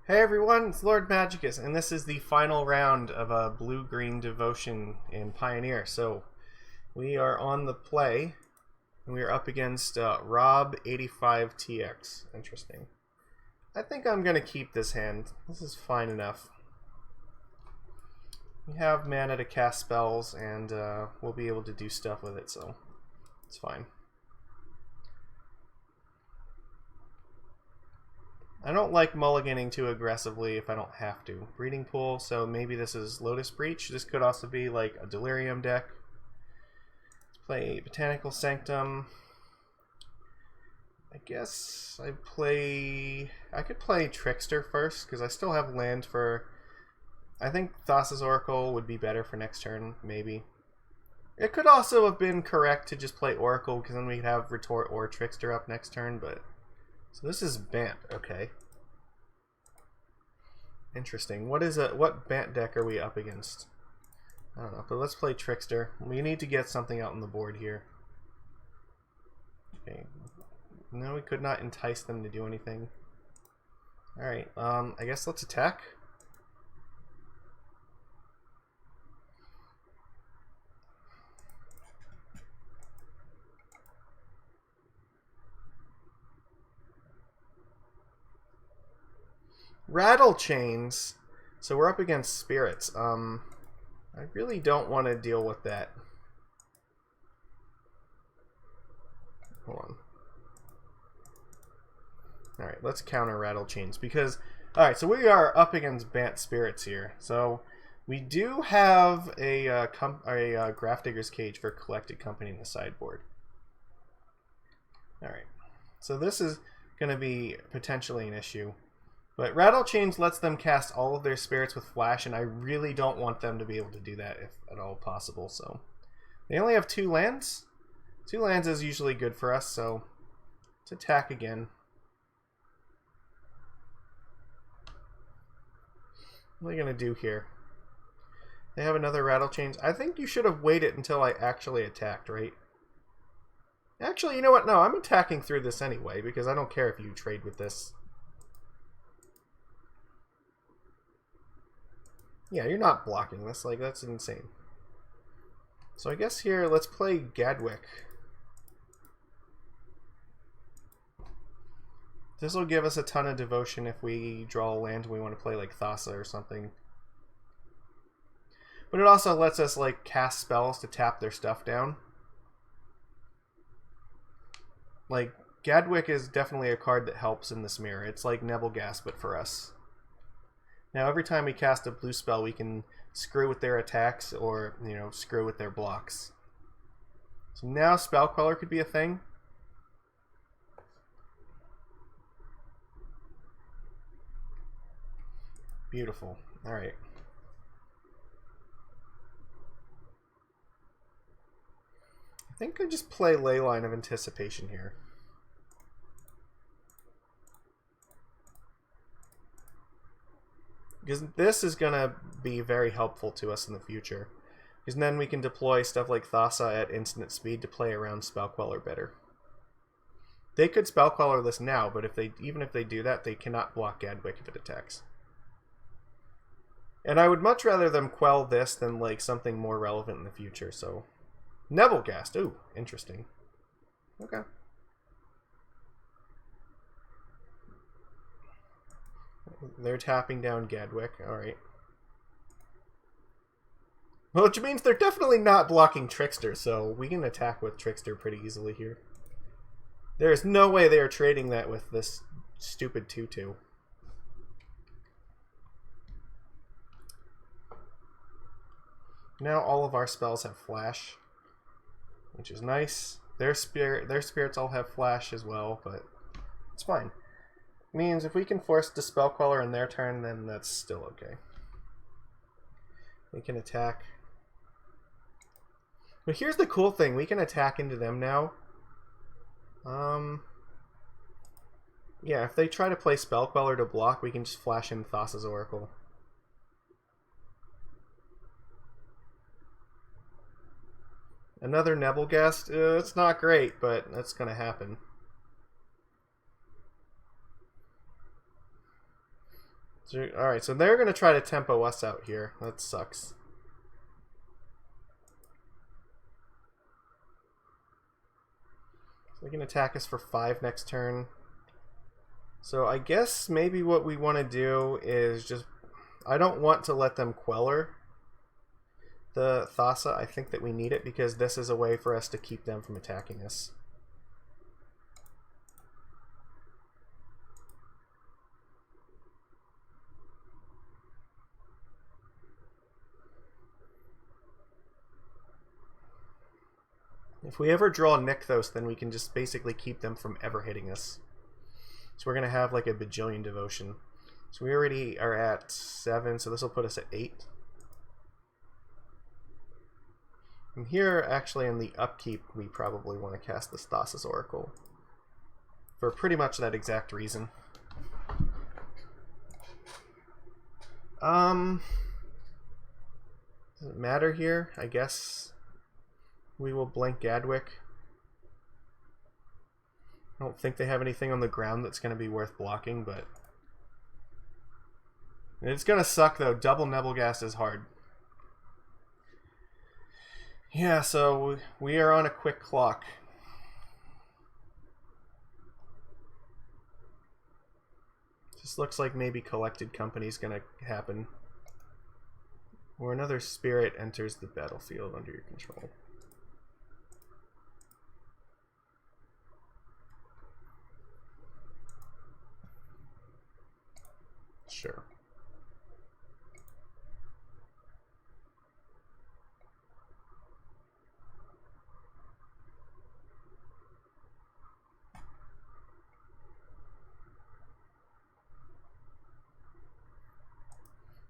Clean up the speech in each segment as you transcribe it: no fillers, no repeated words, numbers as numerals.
Hey everyone, it's Lord Magicus, and this is the final round of a blue-green devotion in Pioneer. So we are on the play, and we are up against Rob85TX. Interesting. I think I'm going to keep this hand. This is fine enough. We have mana to cast spells, and we'll be able to do stuff with it, so it's fine. I don't like mulliganing too aggressively if I don't have to. Breeding Pool, so maybe this is Lotus Breach. This could also be like a Delirium deck. Let's play Botanical Sanctum. I guess I could play Trickster first, because I still have land for... I think Thassa's Oracle would be better for next turn, maybe. It could also have been correct to just play Oracle, because then we'd have Retort or Trickster up next turn, but... So this is Bant, okay. Interesting. What Bant deck are we up against? I don't know, but let's play Trickster. We need to get something out on the board here. Okay. No, we could not entice them to do anything. Alright, I guess let's attack. Rattle Chains. So we're up against spirits. I really don't want to deal with that. Hold on. Alright, let's counter Rattle Chains because... Alright, so we are up against Bant Spirits here. So we do have a Grafdigger's Cage for Collected Company in the sideboard. Alright, so this is going to be potentially an issue. But Rattle Chains lets them cast all of their spirits with Flash, and I really don't want them to be able to do that if at all possible. So they only have 2 lands. 2 lands is usually good for us, so let's attack again. What are they going to do here? They have another Rattle Chains. I think you should have waited until I actually attacked, right? Actually, you know what? No, I'm attacking through this anyway, because I don't care if you trade with this. Yeah, you're not blocking this. Like, that's insane. So I guess here, let's play Gadwick. This will give us a ton of devotion if we draw a land and we want to play, like, Thassa or something. But it also lets us, like, cast spells to tap their stuff down. Like, Gadwick is definitely a card that helps in this mirror. It's like Nebelgast, but for us. Now, every time we cast a blue spell, we can screw with their attacks or, you know, screw with their blocks. So now Spell Queller could be a thing. Beautiful. Alright. I think I just play Leyline of Anticipation here. Because this is going to be very helpful to us in the future. Because then we can deploy stuff like Thassa at instant speed to play around Spell Queller better. They could Spell Queller this now, but even if they do that, they cannot block Gadwick if it attacks. And I would much rather them quell this than like something more relevant in the future, so... Nebelgast, ooh, interesting. Okay. They're tapping down Gadwick. Alright. Well, which means they're definitely not blocking Trickster, so we can attack with Trickster pretty easily here. There's no way they are trading that with this stupid 2-2. Now all of our spells have Flash, which is nice. Their spirits all have Flash as well, but it's fine. Means if we can force Dispel Queller in their turn, then that's still okay. We can attack. But here's the cool thing. We can attack into them now. Yeah, if they try to play Spell Queller to block, we can just flash in Thassa's Oracle. Another Nebelgast? It's not great, but that's going to happen. So, alright, so they're going to try to tempo us out here. That sucks. So they can attack us for 5 next turn. So I guess maybe what we want to do is just... I don't want to let them queller the Thassa. I think that we need it because this is a way for us to keep them from attacking us. If we ever draw Nykthos, then we can just basically keep them from ever hitting us. So we're going to have like a bajillion devotion. So we already are at 7, so this will put us at 8. And here, actually, in the upkeep, we probably want to cast this Thassa's Oracle. For pretty much that exact reason. Does it matter here? I guess we will blink Gadwick. I don't think they have anything on the ground that's going to be worth blocking, but... It's going to suck, though. Double Nebelgast is hard. Yeah, so we are on a quick clock. Just looks like maybe Collected Company is going to happen. Or another spirit enters the battlefield under your control. Sure.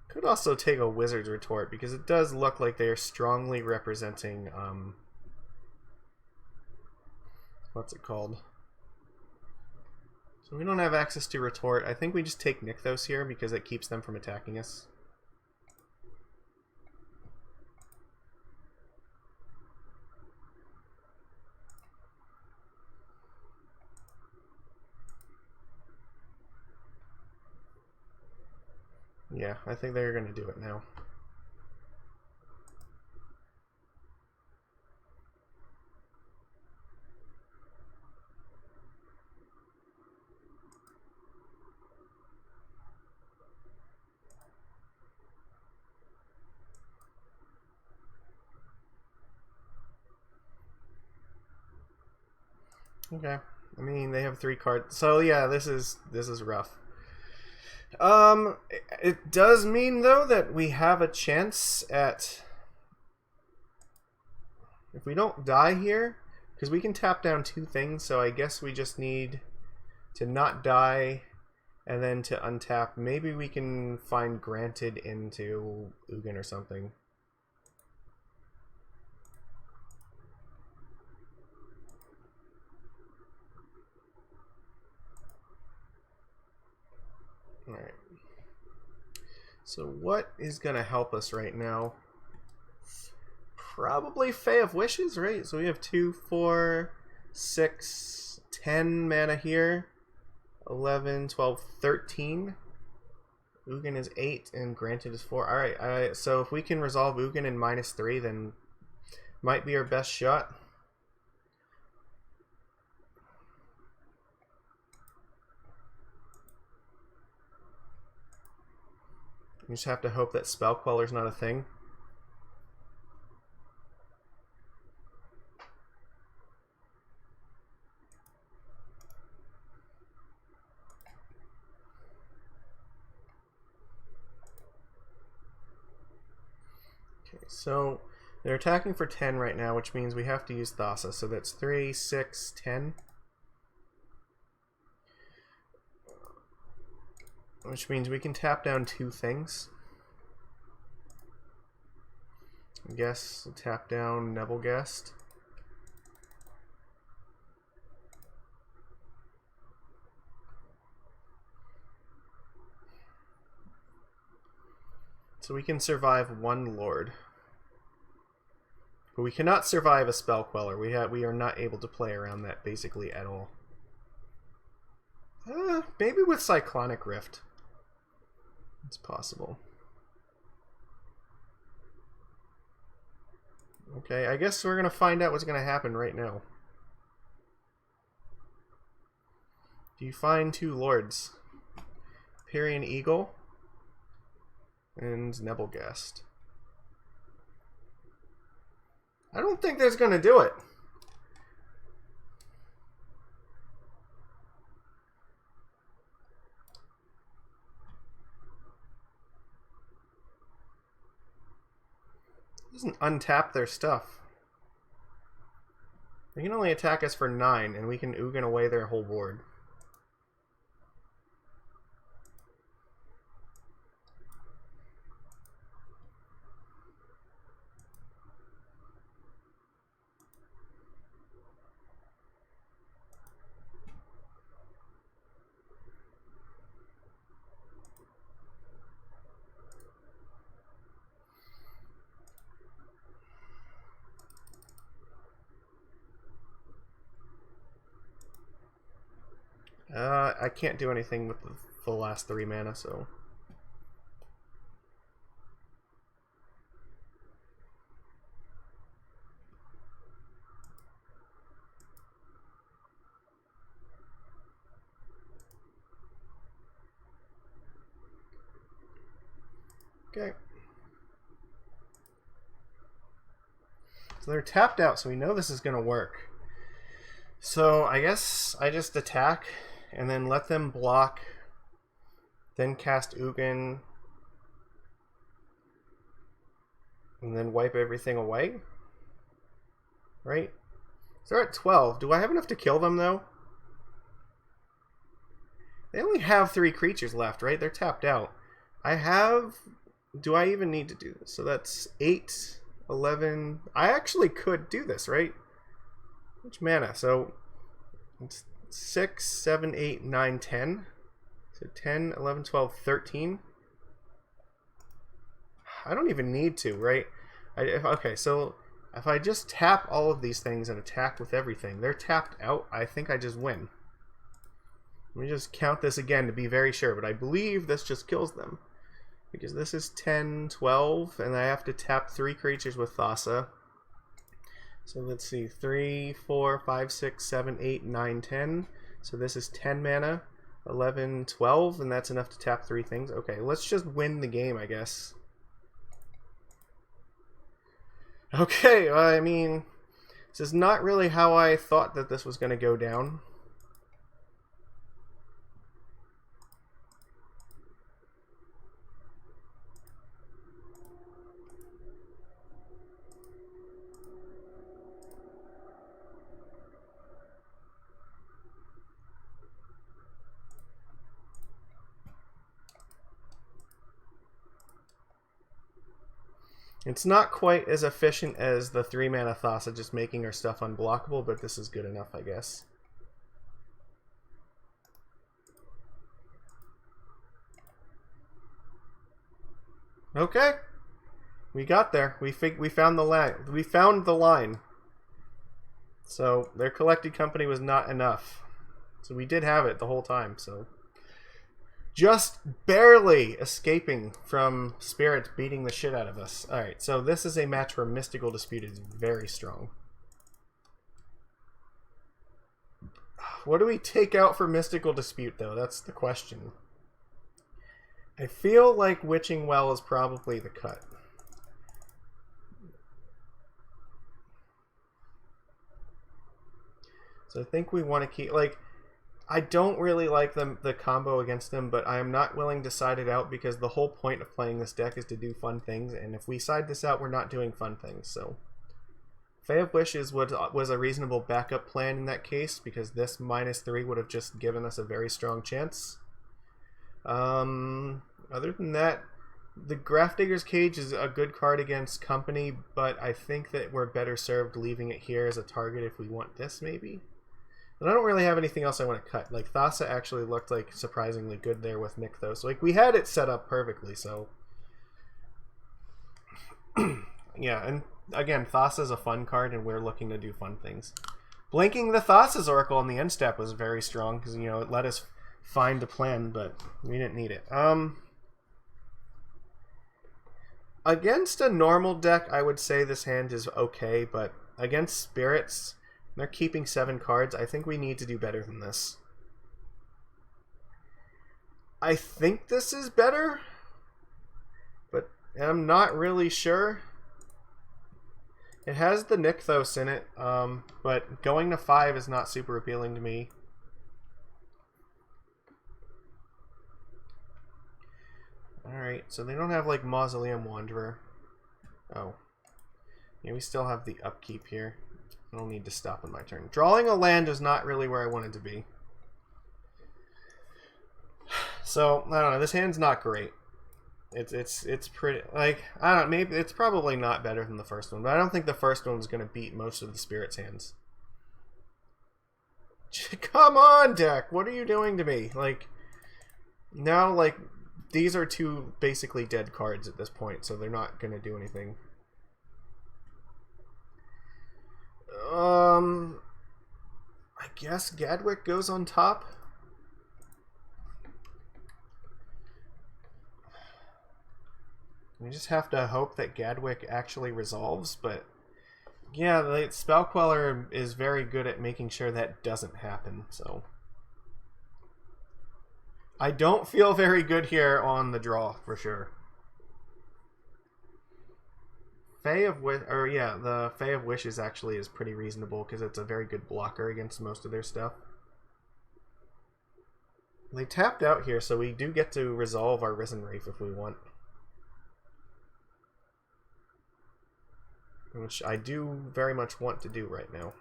Could also take a Wizard's Retort because it does look like they are strongly representing what's it called? So we don't have access to Retort. I think we just take Nykthos here because it keeps them from attacking us. Yeah, I think they're going to do it now. Okay. I mean, they have 3 cards. So yeah, this is rough. It does mean, though, that we have a chance at... If we don't die here, because we can tap down 2 things, so I guess we just need to not die and then to untap. Maybe we can find Granted into Ugin or something. Alright. So what is going to help us right now? Probably Fae of Wishes, right? So we have 2, 4, 6, 10 mana here. 11, 12, 13. Ugin is 8 and Granted is 4. Alright, so if we can resolve Ugin in -3, then might be our best shot. You just have to hope that Spell Queller's not a thing. Okay, so they're attacking for 10 right now, which means we have to use Thassa. So that's 3, 6, 10. Which means we can tap down 2 things. I guess we'll tap down Nebelgast. So we can survive 1 Lord. But we cannot survive a Spell Queller. We are not able to play around that basically at all. Maybe with Cyclonic Rift. It's possible. Okay, I guess we're going to find out what's going to happen right now. Do you find 2 lords? Pyrian Eagle and Nebelgast. I don't think that's going to do it. Doesn't untap their stuff. They can only attack us for 9, and we can Ugin away their whole board. I can't do anything with the last 3 mana, so... Okay. So they're tapped out, so we know this is going to work. So I guess I just attack and then let them block, then cast Ugin, and then wipe everything away. Right? So they're at 12. Do I have enough to kill them, though? They only have 3 creatures left, right? They're tapped out. I have... Do I even need to do this? So that's 8, 11... I actually could do this, right? Which mana? So it's 6, 7, 8, 9, 10. So 10, 11, 12, 13. I don't even need to, right? Okay, so if I just tap all of these things and attack with everything, they're tapped out. I think I just win. Let me just count this again to be very sure, but I believe this just kills them. Because this is 10, 12, and I have to tap 3 creatures with Thassa. So let's see, 3, 4, 5, 6, 7, 8, 9, 10. So this is 10 mana, 11, 12, and that's enough to tap 3 things. Okay, let's just win the game, I guess. Okay, I mean, this is not really how I thought that this was going to go down. It's not quite as efficient as the 3 mana Thassa just making our stuff unblockable, but this is good enough, I guess. Okay. We got there. We found the line. We found the line. So their collected company was not enough. So we did have it the whole time, so just barely escaping from Spirit beating the shit out of us. Alright, so this is a match where Mystical Dispute is very strong. What do we take out for Mystical Dispute, though? That's the question. I feel like Witching Well is probably the cut. So I think we want to keep... like, I don't really like the combo against them, but I am not willing to side it out because the whole point of playing this deck is to do fun things, and if we side this out, we're not doing fun things. So Fae of Wishes was a reasonable backup plan in that case, because this -3 would have just given us a very strong chance. Other than that, the Grafdigger's Cage is a good card against company, but I think that we're better served leaving it here as a target if we want this, maybe. But I don't really have anything else I want to cut. Like, Thassa actually looked like surprisingly good there with Nykthos. Like, we had it set up perfectly, so... yeah, and again, Thassa's a fun card, and we're looking to do fun things. Blinking the Thassa's Oracle on the end step was very strong, because, you know, it let us find a plan, but we didn't need it. Against a normal deck, I would say this hand is okay, but against spirits, they're keeping 7 cards. I think we need to do better than this. I think this is better, but I'm not really sure. It has the Nykthos in it, but going to 5 is not super appealing to me. Alright, so they don't have, like, Mausoleum Wanderer. Oh. Yeah, we still have the upkeep here. I don't need to stop on my turn. Drawing a land is not really where I wanted to be. So, I don't know, this hand's not great. It's pretty, like, I don't know, maybe, it's probably not better than the first one, but I don't think the first one was going to beat most of the Spirit's hands. Come on, deck! What are you doing to me? Like, now, like, these are 2 basically dead cards at this point, so they're not going to do anything. I guess Gadwick goes on top. We just have to hope that Gadwick actually resolves, but yeah, the Spell Queller is very good at making sure that doesn't happen, so I don't feel very good here on the draw, for sure. The Fae of Wishes actually is pretty reasonable because it's a very good blocker against most of their stuff. They tapped out here, so we do get to resolve our Risen Wraith if we want. Which I do very much want to do right now.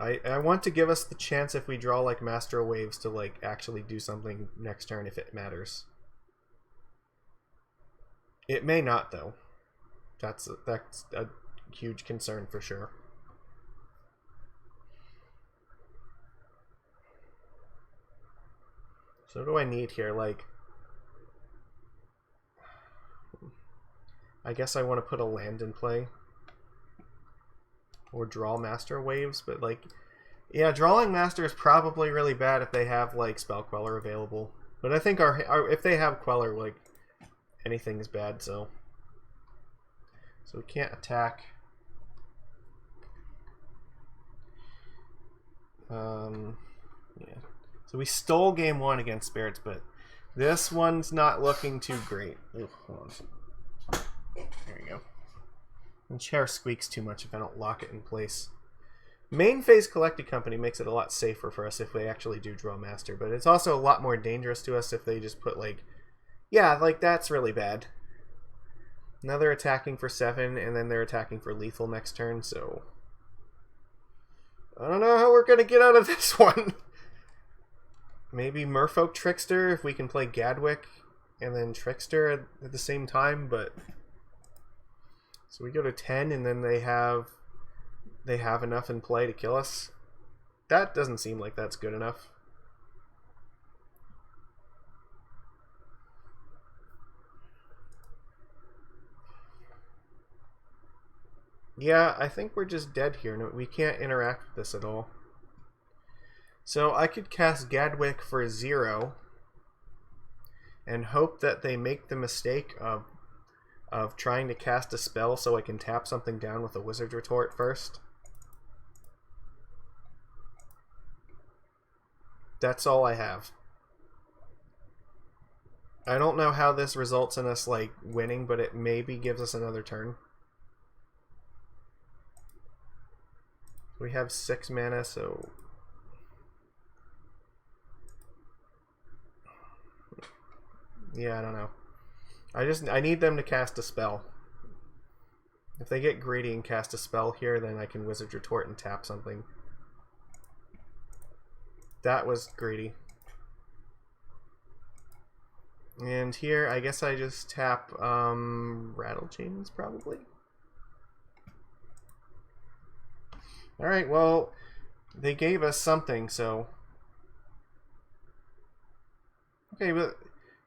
I want to give us the chance if we draw like Master of Waves to like actually do something next turn if it matters. It may not though. That's a huge concern for sure. So what do I need here? Like, I guess I want to put a land in play. Or draw Master Waves, but like, yeah, drawing Master is probably really bad if they have like Spell Queller available. But I think if they have Queller, like, anything is bad, so we can't attack. Yeah. So we stole game 1 against Spirits, but this one's not looking too great. Ugh, hold on. There we go. The chair squeaks too much if I don't lock it in place. Main phase Collected Company makes it a lot safer for us if they actually do draw Master, but it's also a lot more dangerous to us if they just put like, yeah, like that's really bad. Now they're attacking for 7, and then they're attacking for lethal next turn, so I don't know how we're gonna get out of this one. Maybe Merfolk Trickster if we can play Gadwick and then Trickster at the same time, but so we go to 10, and then they have enough in play to kill us. That doesn't seem like that's good enough. Yeah, I think we're just dead here. No, we can't interact with this at all. So I could cast Gadwick for 0 and hope that they make the mistake of trying to cast a spell so I can tap something down with a Wizard's Retort first. That's all I have. I don't know how this results in us like winning, but it maybe gives us another turn. We have 6 mana, so yeah, I don't know. I need them to cast a spell. If they get greedy and cast a spell here, then I can Wizard's Retort and tap something. That was greedy. And here, I guess I just tap Rattle Chains, probably. Alright, well, they gave us something, so okay, but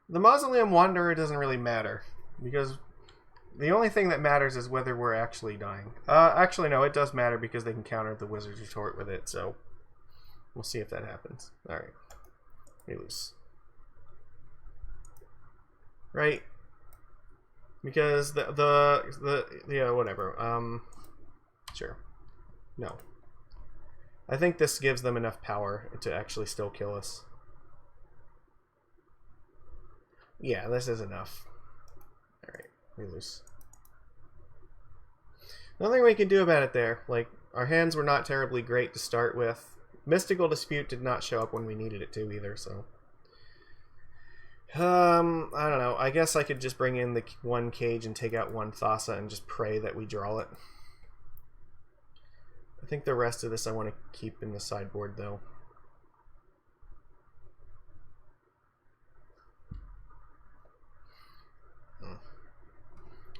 the Mausoleum Wanderer doesn't really matter, because the only thing that matters is whether we're actually dying. Actually, no, it does matter because they can counter the Wizard's Retort with it, so we'll see if that happens. Alright. We lose. Right. Because the yeah, whatever. Sure. No. I think this gives them enough power to actually still kill us. Yeah, this is enough. Alright, we lose. Nothing we can do about it there. Like, our hands were not terribly great to start with. Mystical Dispute did not show up when we needed it to either, so... I don't know. I guess I could just bring in the one cage and take out one Thassa and just pray that we draw it. I think the rest of this I want to keep in the sideboard, though.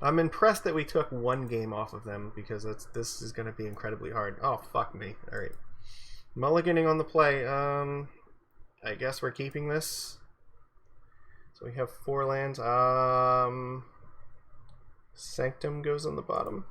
I'm impressed that we took one game off of them, because this is going to be incredibly hard. Oh, fuck me. Alright. Mulliganing on the play. I guess we're keeping this. So we have 4 lands. Sanctum goes on the bottom.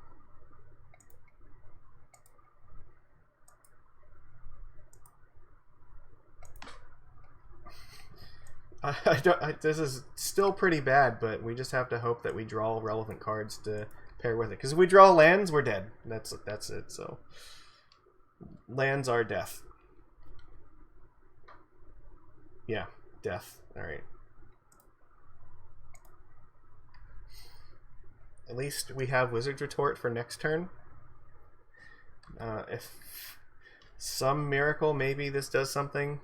This is still pretty bad, but we just have to hope that we draw relevant cards to pair with it. Because if we draw lands, we're dead. That's it. So lands are death. Yeah, death. All right. At least we have Wizard's Retort for next turn. If some miracle, maybe this does something.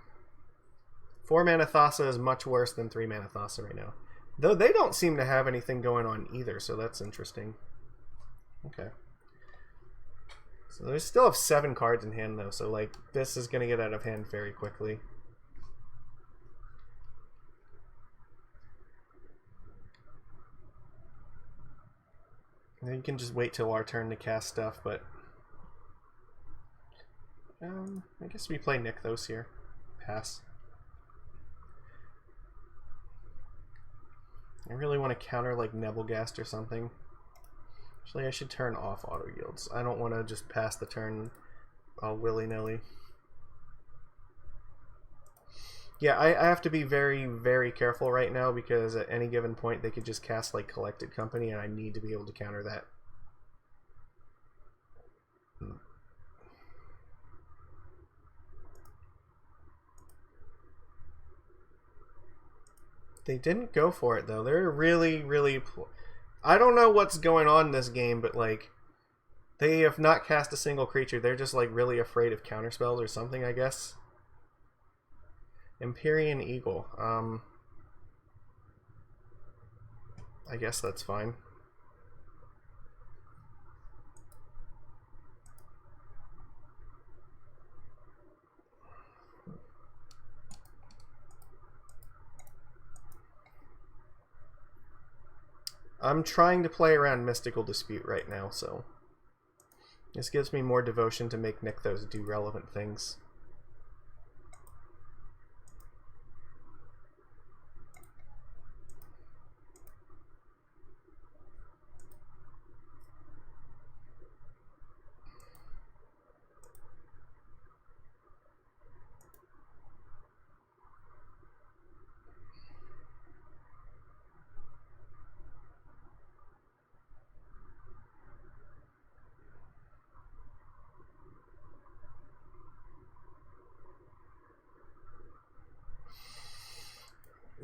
4 mana Thassa is much worse than 3 mana Thassa right now. Though they don't seem to have anything going on either, so that's interesting. Okay. So they still have 7 cards in hand, though, so like this is going to get out of hand very quickly. And you can just wait till our turn to cast stuff, but... I guess we play Nykthos here. Pass. I really want to counter like Nebelgast or something. Actually, I should turn off auto yields. I don't want to just pass the turn all willy-nilly. Yeah, I have to be very, very careful right now because at any given point they could just cast like Collected Company and I need to be able to counter that. They didn't go for it though. They're really, really... I don't know what's going on in this game, but like... They have not cast a single creature. They're just like really afraid of counterspells or something, I guess. Empyrean Eagle. I guess that's fine. I'm trying to play around Mystical Dispute right now, so... This gives me more devotion to make Nykthos do relevant things.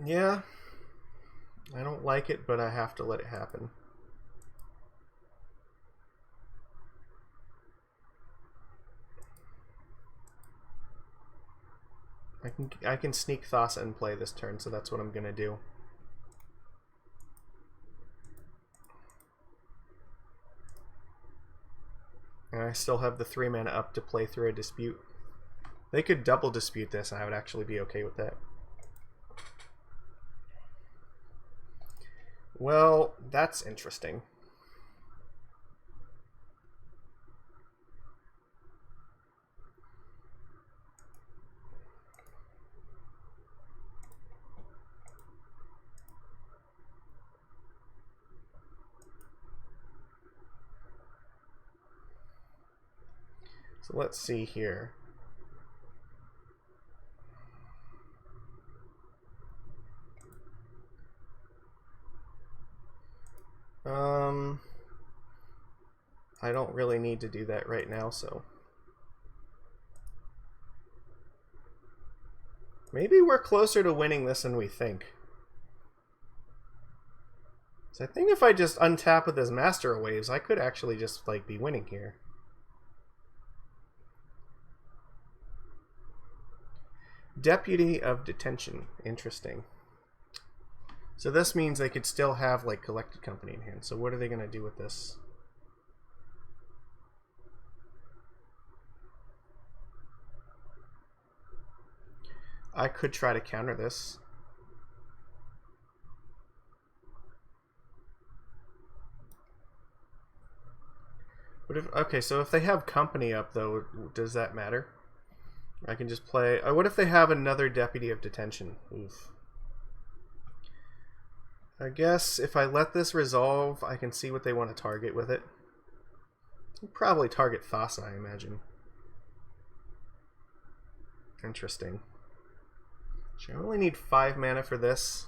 Yeah, I don't like it, but I have to let it happen. I can sneak Thassa and play this turn, so that's what I'm gonna do. And I still have the 3 mana up to play through a Dispute. They could double Dispute this, and I would actually be okay with that. Well, that's interesting. So let's see here. I don't really need to do that right now, so... Maybe we're closer to winning this than we think. So I think if I just untap with his Master Waves, I could actually just like be winning here. Deputy of Detention. Interesting. So this means they could still have like Collected Company in hand. So what are they going to do with this? I could try to counter this. What if, okay, so if they have company up though, does that matter? I can just play... what if they have another Deputy of Detention? Oof. I guess if I let this resolve, I can see what they want to target with it. They'll probably target Thassa, I imagine. Interesting. I only need 5 mana for this.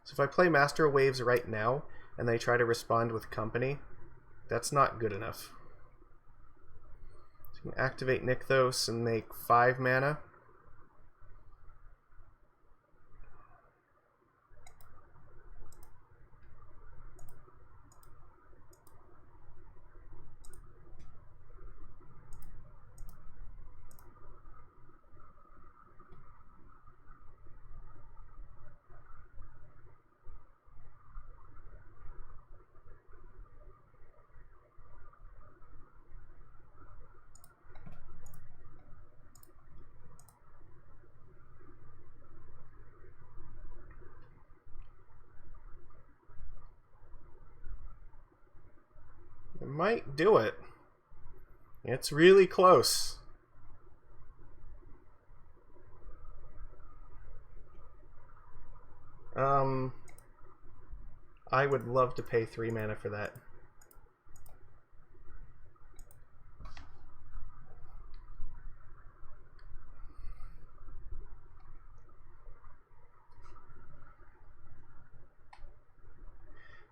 So if I play Master Waves right now, and they try to respond with company, that's not good enough. So I can activate Nykthos and make 5 mana. It might do it. It's really close. I would love to pay 3 mana for that.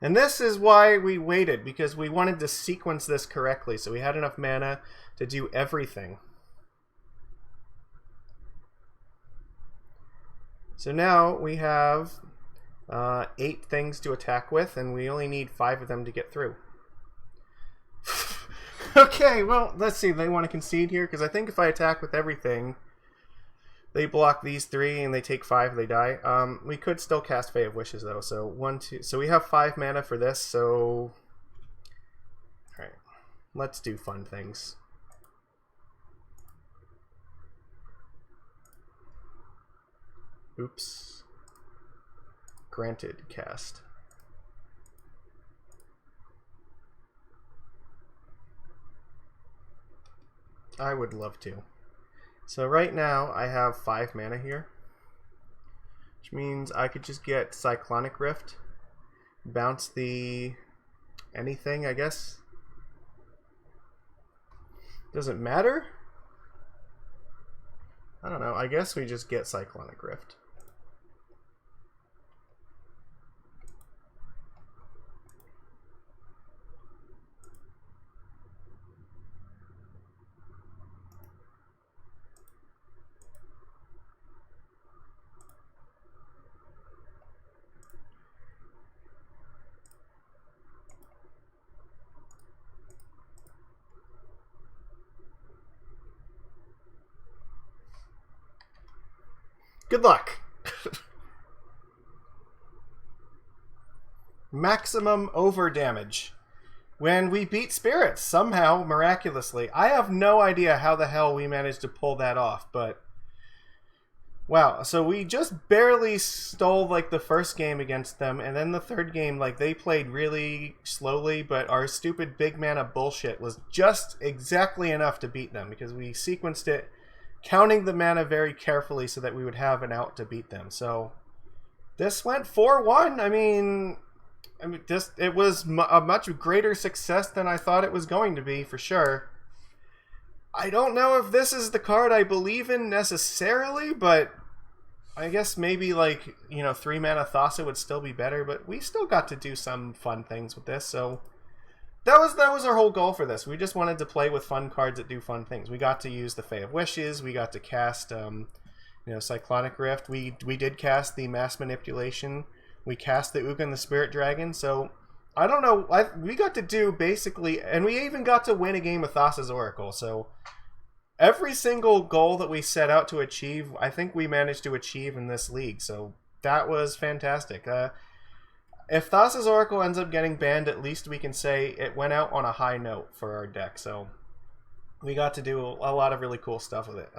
And this is why we waited, because we wanted to sequence this correctly, so we had enough mana to do everything. So now we have 8 things to attack with, and we only need 5 of them to get through. Okay, well, let's see. They want to concede here, because I think if I attack with everything, they block these 3 and they take 5, they die. We could still cast Fae of Wishes though. So 1, 2. So we have 5 mana for this. So, alright, let's do fun things. Oops. Granted, cast. I would love to. So right now I have 5 mana here, which means I could just get Cyclonic Rift, bounce the anything, I guess. Doesn't matter? I don't know. I guess we just get Cyclonic Rift. Good luck. Maximum over damage. When we beat spirits, somehow, miraculously. I have no idea how the hell we managed to pull that off, but... Wow, so we just barely stole, like, the first game against them, and then the third game, like, they played really slowly, but our stupid big mana bullshit was just exactly enough to beat them, because we sequenced it counting the mana very carefully so that we would have an out to beat them. So this went 4-1. I mean, it was a much greater success than I thought it was going to be, for sure. I don't know if this is the card I believe in necessarily, but I guess maybe like, 3-mana Thassa would still be better, but we still got to do some fun things with this, so that was our whole goal for this. We just wanted to play with fun cards that do fun things. We got to use the Fae of Wishes, we got to cast Cyclonic Rift, we did cast the Mass Manipulation, we cast the Ugin the Spirit Dragon, so I don't know, we got to do basically, and we even got to win a game with Thassa's Oracle, so every single goal that we set out to achieve, I think we managed to achieve in this league. So that was fantastic. If Thassa's Oracle ends up getting banned, at least we can say it went out on a high note for our deck. So we got to do a lot of really cool stuff with it.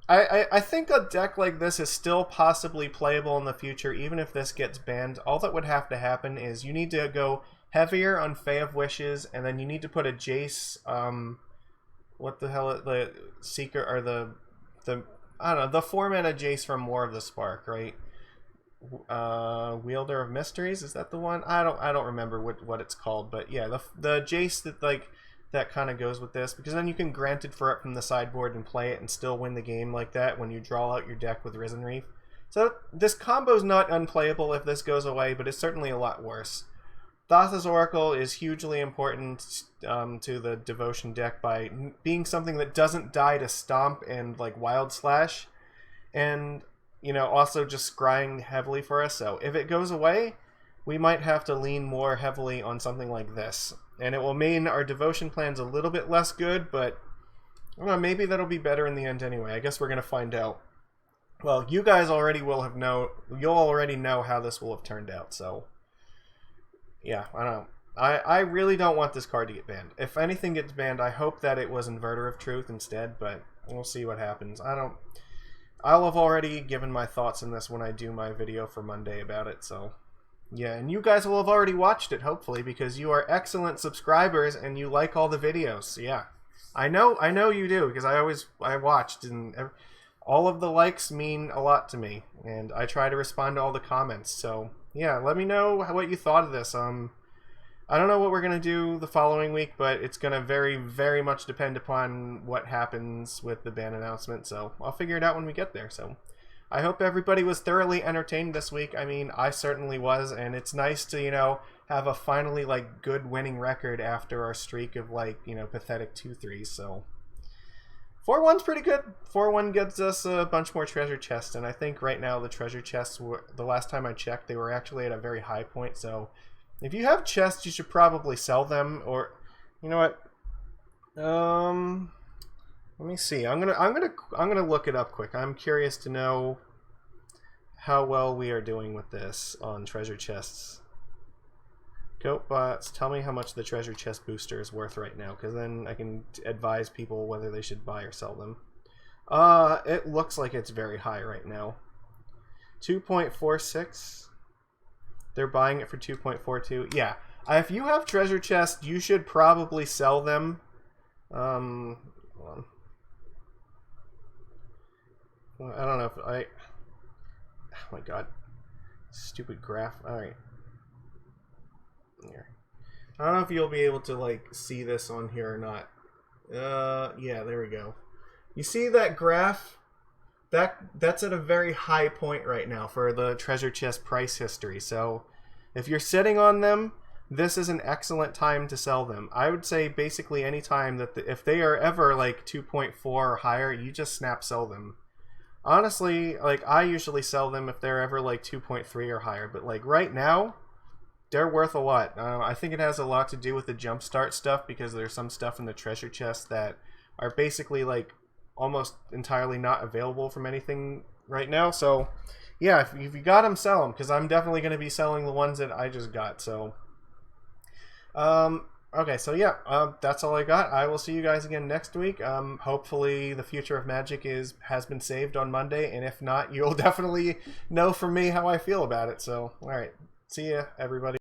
I think a deck like this is still possibly playable in the future, even if this gets banned. All that would have to happen is you need to go heavier on Fae of Wishes, and then you need to put a Jace... what the hell, the Seeker, or the I don't know, the 4-mana Jace from War of the Spark, right? Wielder of Mysteries, is that the one? I don't remember what it's called, but yeah, the Jace that kind of goes with this, because then you can Granted for it from the sideboard and play it and still win the game like that when you draw out your deck with Risen Reef. So this combo's not unplayable if this goes away, but it's certainly a lot worse. Thassa's Oracle is hugely important to the Devotion deck by being something that doesn't die to Stomp and like Wild Slash, and also just scrying heavily for us. So if it goes away, we might have to lean more heavily on something like this, and it will mean our Devotion plan's a little bit less good, but I don't know, maybe that'll be better in the end anyway. I guess we're gonna find out. Well, you guys already you'll already know how this will have turned out. So. Yeah, I don't know. I really don't want this card to get banned. If anything gets banned, I hope that it was Inverter of Truth instead, but we'll see what happens. I'll have already given my thoughts on this when I do my video for Monday about it, so yeah, and you guys will have already watched it, hopefully, because you are excellent subscribers and you like all the videos. So yeah, I know you do, because I watched, and all of the likes mean a lot to me, and I try to respond to all the comments, so yeah, let me know what you thought of this. I don't know what we're going to do the following week, but it's going to very, very much depend upon what happens with the ban announcement, so I'll figure it out when we get there. So I hope everybody was thoroughly entertained this week. I mean, I certainly was, and it's nice to, have a finally, good winning record after our streak of, pathetic 2-3s, so 4-1's pretty good. 4-1 gets us a bunch more treasure chests, and I think right now the treasure chests the last time I checked, they were actually at a very high point, so if you have chests, you should probably sell them, or you know what? Let me see. I'm gonna look it up quick. I'm curious to know how well we are doing with this on treasure chests. GoatBots, tell me how much the treasure chest booster is worth right now, because then I can advise people whether they should buy or sell them. It looks like it's very high right now. 2.46. They're buying it for 2.42. Yeah, if you have treasure chests, you should probably sell them. Hold on. Well, I don't know if I... Oh my god. Stupid graph. Alright. Here. I don't know if you'll be able to see this on here or not. Yeah, there we go. You see that graph? That's at a very high point right now for the treasure chest price history. So if you're sitting on them, this is an excellent time to sell them. I would say basically any time that if they are ever 2.4 or higher, you just snap sell them. Honestly, I usually sell them if they're ever 2.3 or higher, but right now, they're worth a lot. I think it has a lot to do with the jumpstart stuff, because there's some stuff in the treasure chest that are basically almost entirely not available from anything right now. So yeah, if you got them, sell them, because I'm definitely going to be selling the ones that I just got. So okay, so yeah, that's all I got. I will see you guys again next week. Hopefully the future of Magic has been saved on Monday, and if not, you'll definitely know from me how I feel about it. So all right, see ya, everybody.